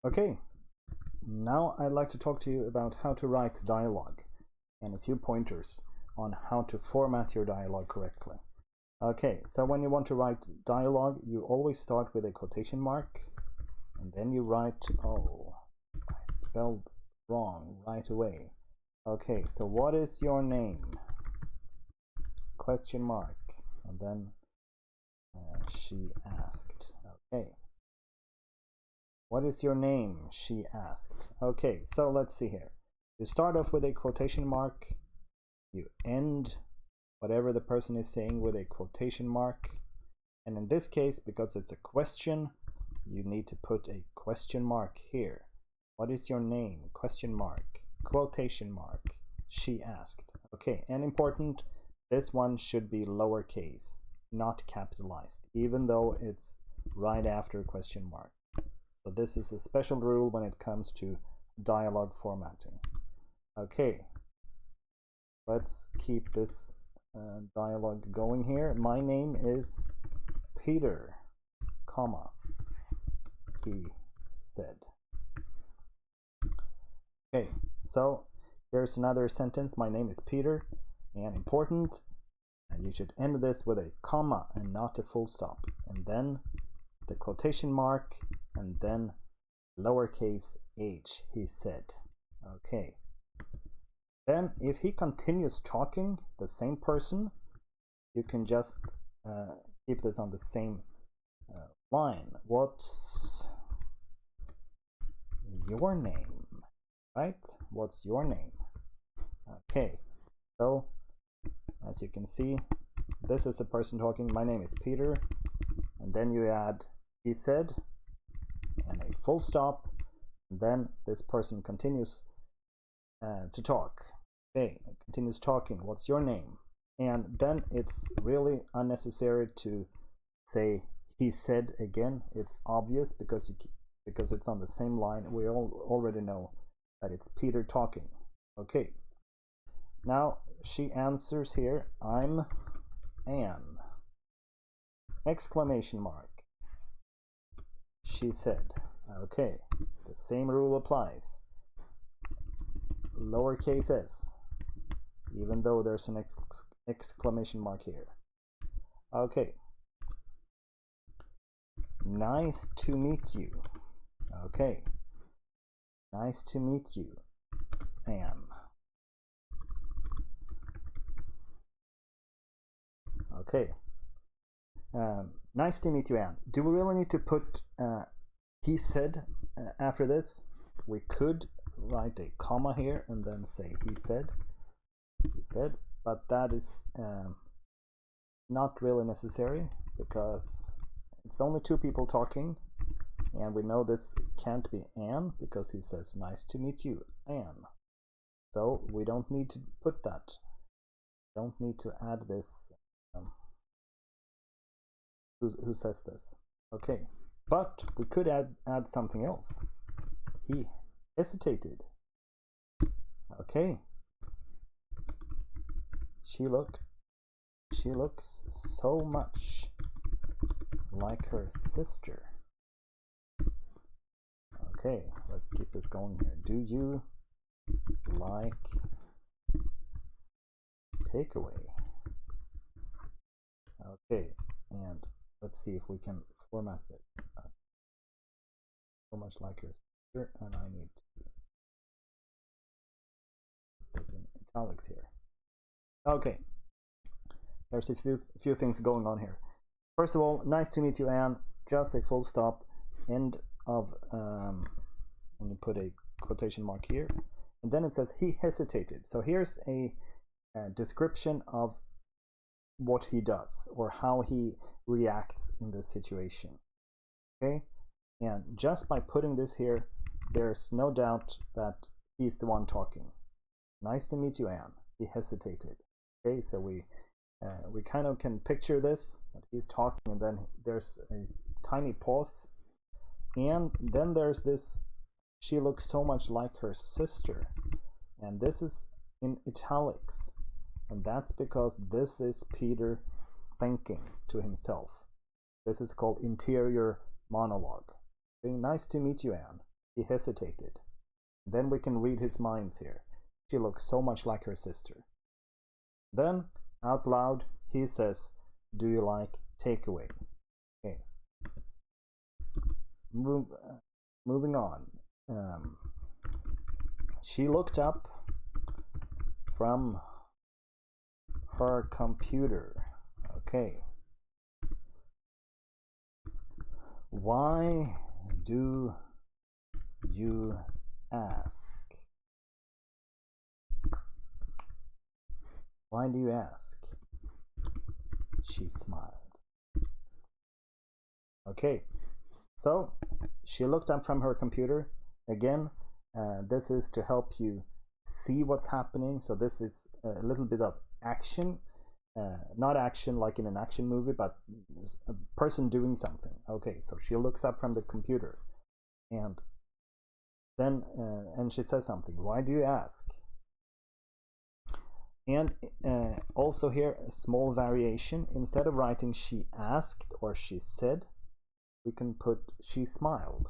Okay, now I'd like to talk to you about how to write dialogue and a few pointers on how to format your dialogue correctly. Okay, so when you want to write dialogue, you always start with a quotation mark and then you write, oh, I spelled wrong right away. Okay, so what is your name? Question mark, and then she asked. Okay. What is your name? She asked. Okay, so let's see here. You start off with a quotation mark. You end whatever the person is saying with a quotation mark. And in this case, because it's a question, you need to put a question mark here. What is your name? Question mark. Quotation mark. She asked. Okay, and important, this one should be lowercase, not capitalized, even though it's right after a question mark. So this is a special rule when it comes to dialogue formatting. Okay, let's keep this dialogue going here. My name is Peter, comma, he said. Okay, so here's another sentence. My name is Peter, and important, and you should end this with a comma and not a full stop, and then the quotation mark, and then lowercase h, he said. Okay, then if he continues talking, the same person, you can just keep this on the same line. What's your name? Right? What's your name? Okay, so as you can see, this is a person talking. My name is Peter, and then you add he said and a full stop, and then this person continues to talk. Okay, continues talking. What's your name? And then it's really unnecessary to say he said again. It's obvious because it's on the same line. We all already know that it's Peter talking. Okay, now she answers here, I'm Anne, exclamation mark, she said. Okay, the same rule applies. Lowercase s, even though there's an exclamation mark here. Okay, nice to meet you. Okay, nice to meet you, Anne. Okay, nice to meet you, Anne. Do we really need to put he said after this? We could write a comma here and then say he said, but that is not really necessary because it's only two people talking, and we know this can't be Anne because he says nice to meet you, Anne. So we don't need to put that. Don't need to add this. Who says this? Okay, but we could add something else. He hesitated. Okay, she looks so much like her sister. Okay, let's keep this going here. Do you like takeaway? Okay, and let's see if we can format this. So much like your sister, and I need to put this in italics here. Okay, there's a few things going on here. First of all, nice to meet you, Anne. Just a full stop, end of when you put a quotation mark here, and then it says he hesitated. So here's a description of what he does or how he reacts in this situation. Okay, and just by putting this here, there's no doubt that he's the one talking. Nice to meet you, Anne. He hesitated. Okay, so we kind of can picture this, that he's talking, and then there's a tiny pause, and then there's this, she looks so much like her sister, and this is in italics, and that's because this is Peter thinking to himself. This is called interior monologue. Okay, nice to meet you, Anne. He hesitated. Then we can read his minds here. She looks so much like her sister. Then, out loud, he says, do you like takeaway? Okay. Moving on. She looked up from her computer. Okay. Why do you ask? Why do you ask? She smiled. Okay, so she looked up from her computer. Again, this is to help you see what's happening. So this is a little bit of action. Not action like in an action movie, but a person doing something. Okay, so she looks up from the computer, and then and she says something. Why do you ask? And also here, a small variation. Instead of writing she asked or she said, we can put she smiled.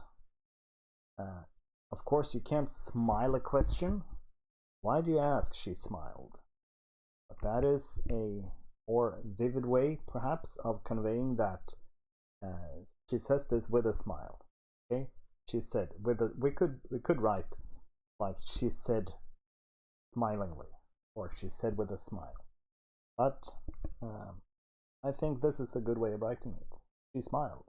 Of course, you can't smile a question. Why do you ask? She smiled. But that is a more vivid way, perhaps, of conveying that she says this with a smile. Okay, she said with a, we could write like she said smilingly, or she said with a smile. But I think this is a good way of writing it. She smiled.